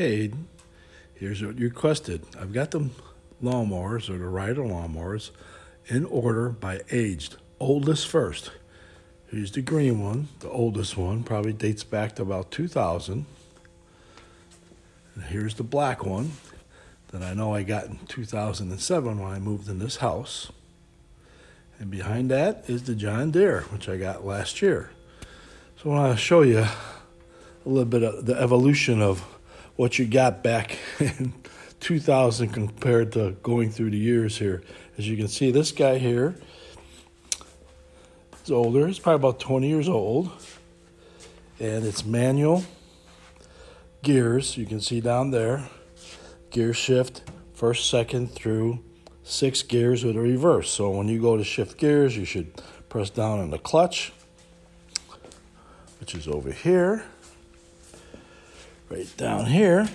Okay, here's what you requested. I've got the lawnmowers, or the rider lawnmowers, in order by aged. Oldest first. Here's the green one, the oldest one, probably dates back to about 2000. And here's the black one that I know I got in 2007 when I moved in this house. And behind that is the John Deere, which I got last year. So I want to show you a little bit of the evolution of what you got back in 2000 compared to going through the years here. As you can see, this guy here is older. He's probably about 20 years old. And it's manual gears. You can see down there, gear shift, first, second through 6 gears with a reverse. So when you go to shift gears, you should press down on the clutch, which is over here. Right down here,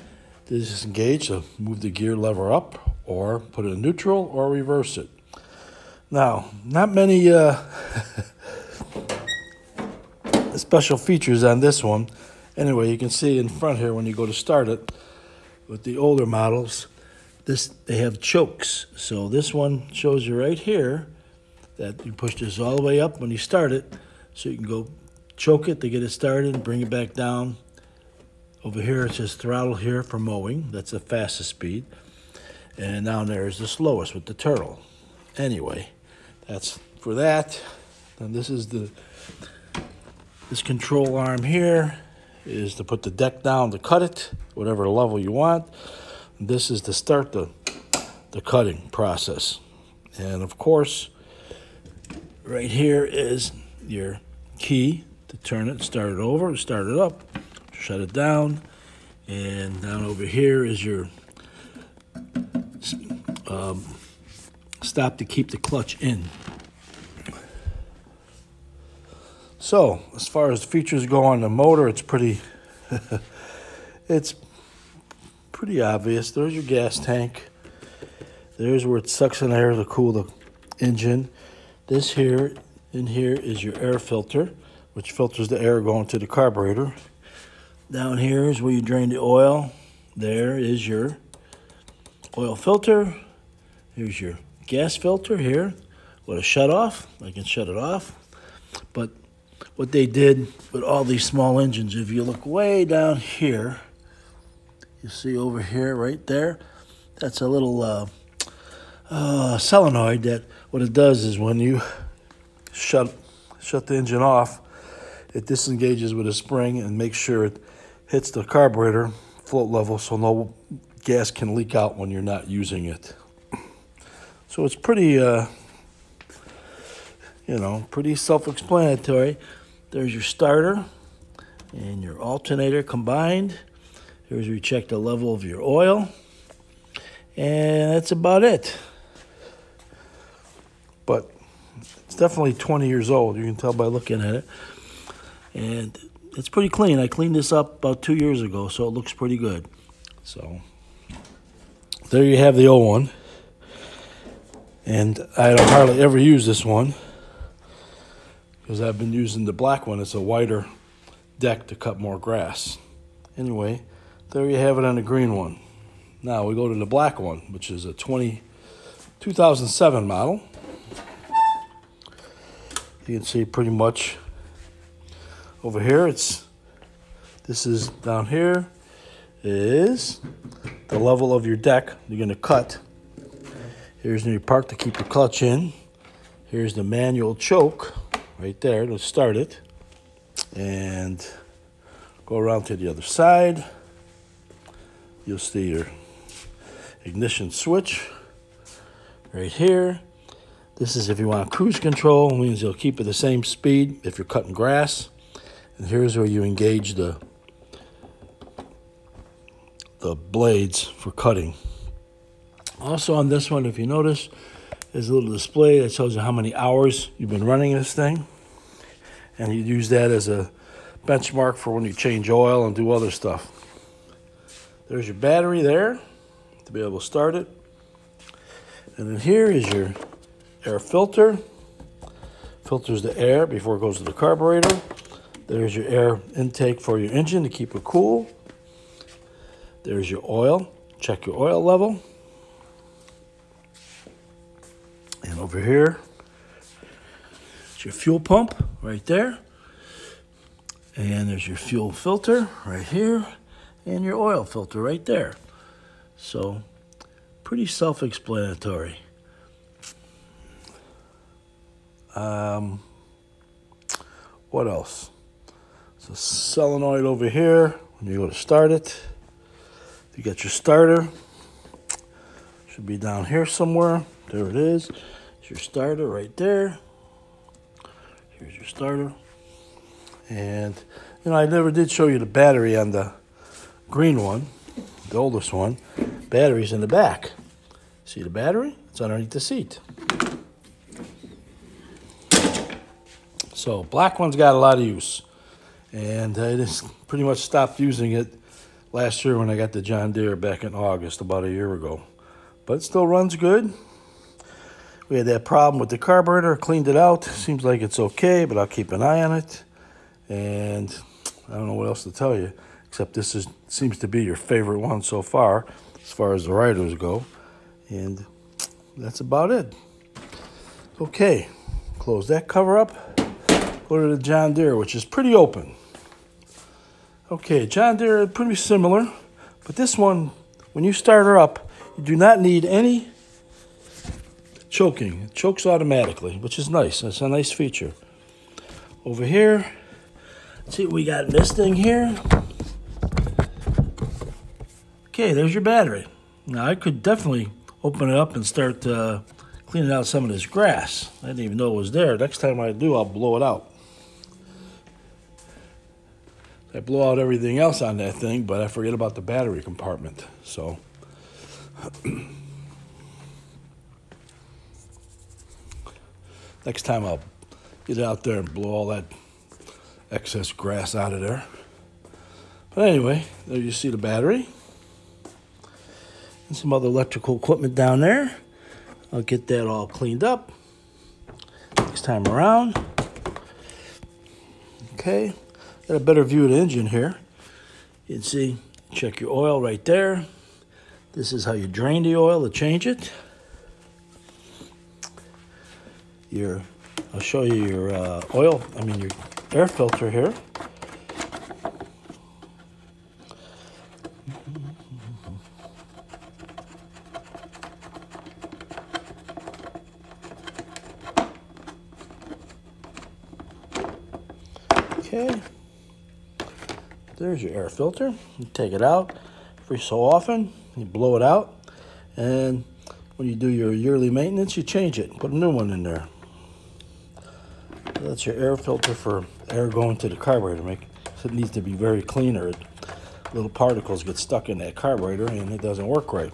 this is engaged to move the gear lever up or put it in neutral or reverse it. Now, not many special features on this one. Anyway, you can see in front here when you go to start it, with the older models, they have chokes. So this one shows you right here that you push this all the way up when you start it, so you can go choke it to get it started and bring it back down. Over here it says throttle here for mowing. That's the fastest speed. And down there is the slowest with the turtle. Anyway, that's for that. And this is this control arm here is to put the deck down to cut it, whatever level you want. And this is to start the cutting process. And of course, right here is your key to turn it, start it over, start it up, shut it down. And down over here is your stop to keep the clutch in. So as far as the features go on the motor, it's pretty obvious. There's your gas tank. There's where it sucks in air to cool the engine. This here, in here, is your air filter, which filters the air going to the carburetor. Down here is where you drain the oil. There is your oil filter. Here's your gas filter here with a shut off. I can shut it off. But what they did with all these small engines, if you look way down here, you see over here, right there, that's a little solenoid that what it does is when you shut the engine off, it disengages with a spring and makes sure it hits the carburetor float level so no gas can leak out when you're not using it. So it's pretty, pretty self-explanatory. There's your starter and your alternator combined. Here's where you check the level of your oil. And that's about it. But it's definitely 20 years old. You can tell by looking at it. And it's pretty clean. I cleaned this up about 2 years ago, so it looks pretty good. So there you have the old one. And I don't hardly ever use this one because I've been using the black one. It's a wider deck to cut more grass. Anyway, there you have it on the green one. Now we go to the black one, which is a 2007 model. You can see pretty much over here, this is down here is the level of your deck you're going to cut. Here's your part to keep the clutch in. Here's the manual choke right there to start it. And go around to the other side. You'll see your ignition switch right here. This is if you want cruise control. It means you'll keep it the same speed if you're cutting grass. And here's where you engage the blades for cutting. Also on this one, if you notice, there's a little display that tells you how many hours you've been running this thing. And you use that as a benchmark for when you change oil and do other stuff. There's your battery there to be able to start it. And then here is your air filter. Filters the air before it goes to the carburetor. There's your air intake for your engine to keep it cool. There's your oil. Check your oil level. And over here, it's your fuel pump right there. And there's your fuel filter right here. And your oil filter right there. So, pretty self-explanatory. What else? So solenoid over here, when you go to start it, you got your starter. Should be down here somewhere. There it is. It's your starter right there. Here's your starter. And, you know, I never did show you the battery on the green one, the oldest one. Battery's in the back. See the battery? It's underneath the seat. So, black one's got a lot of use. And I just pretty much stopped using it last year when I got the John Deere back in August, about a year ago. But it still runs good. We had that problem with the carburetor, cleaned it out. Seems like it's okay, but I'll keep an eye on it. And I don't know what else to tell you, except this seems to be your favorite one so far as the riders go. And that's about it. Okay, close that cover up. Go to the John Deere, which is pretty open. Okay, John Deere, pretty similar, but this one, when you start her up, you do not need any choking. It chokes automatically, which is nice. That's a nice feature. Over here, let's see what we got in this thing here. Okay, there's your battery. Now, I could definitely open it up and start cleaning out some of this grass. I didn't even know it was there. Next time I do, I'll blow it out. I blow out everything else on that thing, but I forget about the battery compartment. So, next time I'll get out there and blow all that excess grass out of there. But anyway, there you see the battery. And some other electrical equipment down there. I'll get that all cleaned up next time around. Okay. Got a better view of the engine here. You can see, check your oil right there. This is how you drain the oil to change it. I'll show you your your air filter here. Okay. There's your air filter. You take it out every so often. You blow it out. And when you do your yearly maintenance, you change it. Put a new one in there. That's your air filter for air going to the carburetor. So it needs to be very clean, or little particles get stuck in that carburetor and it doesn't work right.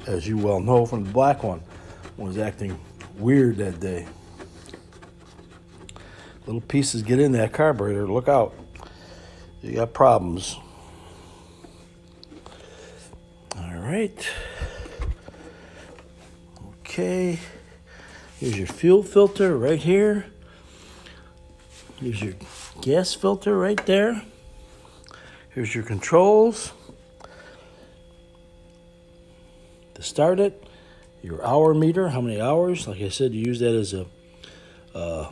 As you well know from the black one, it was acting weird that day. Little pieces get in that carburetor. Look out. You got problems. All right. Okay. Here's your fuel filter right here. Here's your gas filter right there. Here's your controls to start it. Your hour meter, how many hours. Like I said, you use that as a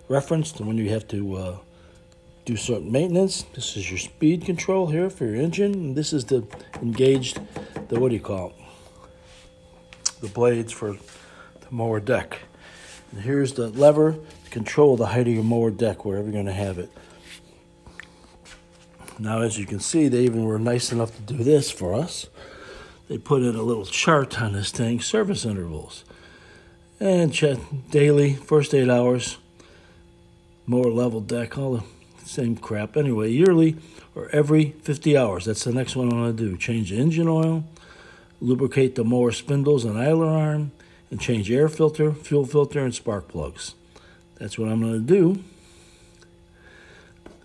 reference to when you have to do certain maintenance. This is your speed control here for your engine. And this is the engaged, what do you call it? The blades for the mower deck. And here's the lever to control the height of your mower deck, wherever you're going to have it. Now, as you can see, they even were nice enough to do this for us. They put in a little chart on this thing, service intervals. And check daily, first 8 hours, mower level deck, all the same crap. Anyway, yearly or every 50 hours. That's the next one I'm going to do. Change the engine oil, lubricate the mower spindles and idler arm, and change air filter, fuel filter, and spark plugs. That's what I'm going to do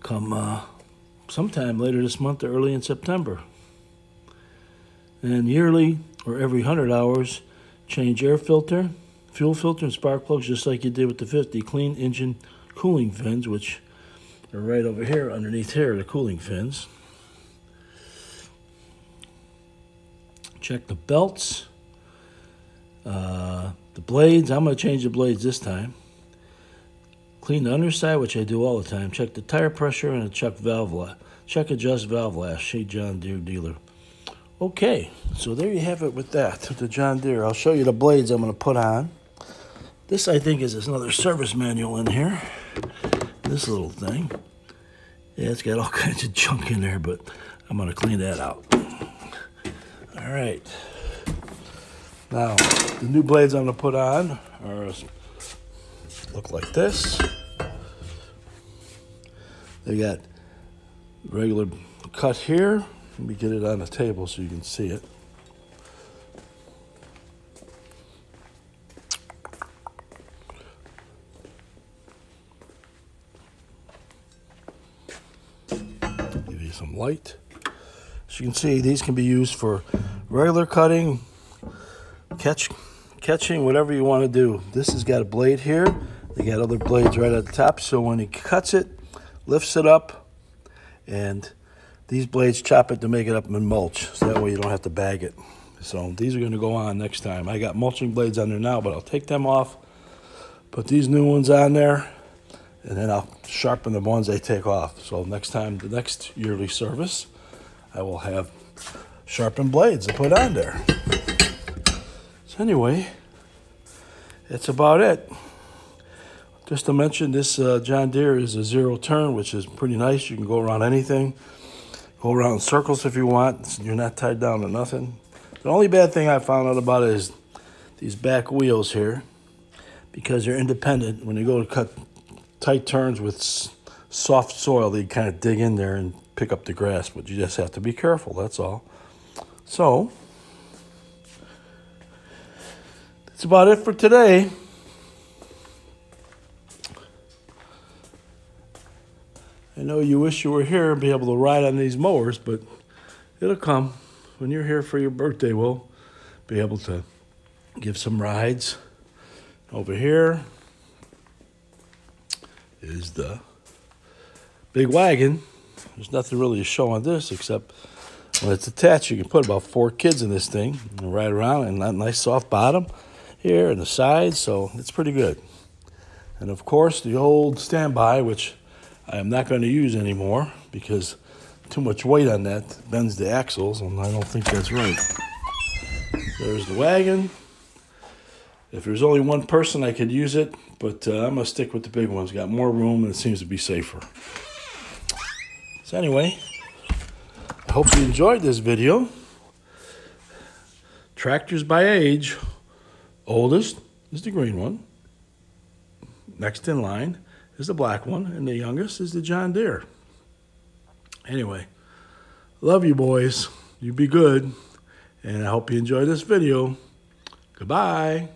come sometime later this month or early in September. And yearly or every 100 hours, change air filter, fuel filter, and spark plugs just like you did with the 50. Clean engine cooling fins, which are right over here, underneath here, the cooling fins. Check the belts. The blades, I'm going to change the blades this time. Clean the underside, which I do all the time. Check the tire pressure and check adjust valve lash. Shea John Deere dealer. Okay, so there you have it with that, with the John Deere. I'll show you the blades I'm going to put on. This, I think, is another service manual in here. This little thing. Yeah, it's got all kinds of junk in there, but I'm going to clean that out. All right. Now, the new blades I'm going to put on look like this. They got regular cut here. Let me get it on the table so you can see it. Give you some light. As you can see, these can be used for regular cutting, catching, whatever you want to do. This has got a blade here. They got other blades right at the top, so when he cuts it, lifts it up, and these blades chop it to make it up in mulch, so that way you don't have to bag it. So these are going to go on next time. I got mulching blades on there now, but I'll take them off, put these new ones on there, and then I'll sharpen the ones they take off. So next time, the next yearly service, I will have sharpened blades to put on there. So anyway, that's about it. Just to mention, this John Deere is a zero turn, which is pretty nice. You can go around anything. Go around in circles if you want. You're not tied down to nothing. The only bad thing I found out about is these back wheels here, because they're independent. When you go to cut tight turns with soft soil, they kind of dig in there and pick up the grass, but you just have to be careful, that's all. So, that's about it for today. I know you wish you were here and be able to ride on these mowers, but it'll come. When you're here for your birthday, we'll be able to give some rides. Over here is the big wagon. There's nothing really to show on this except when it's attached, you can put about 4 kids in this thing and ride around, and that nice soft bottom here and the sides, so it's pretty good. And of course, the old standby, which I am not going to use anymore because too much weight on that bends the axles, and I don't think that's right. There's the wagon. If there's only one person, I could use it, but I'm going to stick with the big ones. Got more room, and it seems to be safer. So anyway, I hope you enjoyed this video. Tractors by age. Oldest is the green one. Next in line is the black one, and the youngest is the John Deere. Anyway, love you boys. You be good, and I hope you enjoy this video. Goodbye.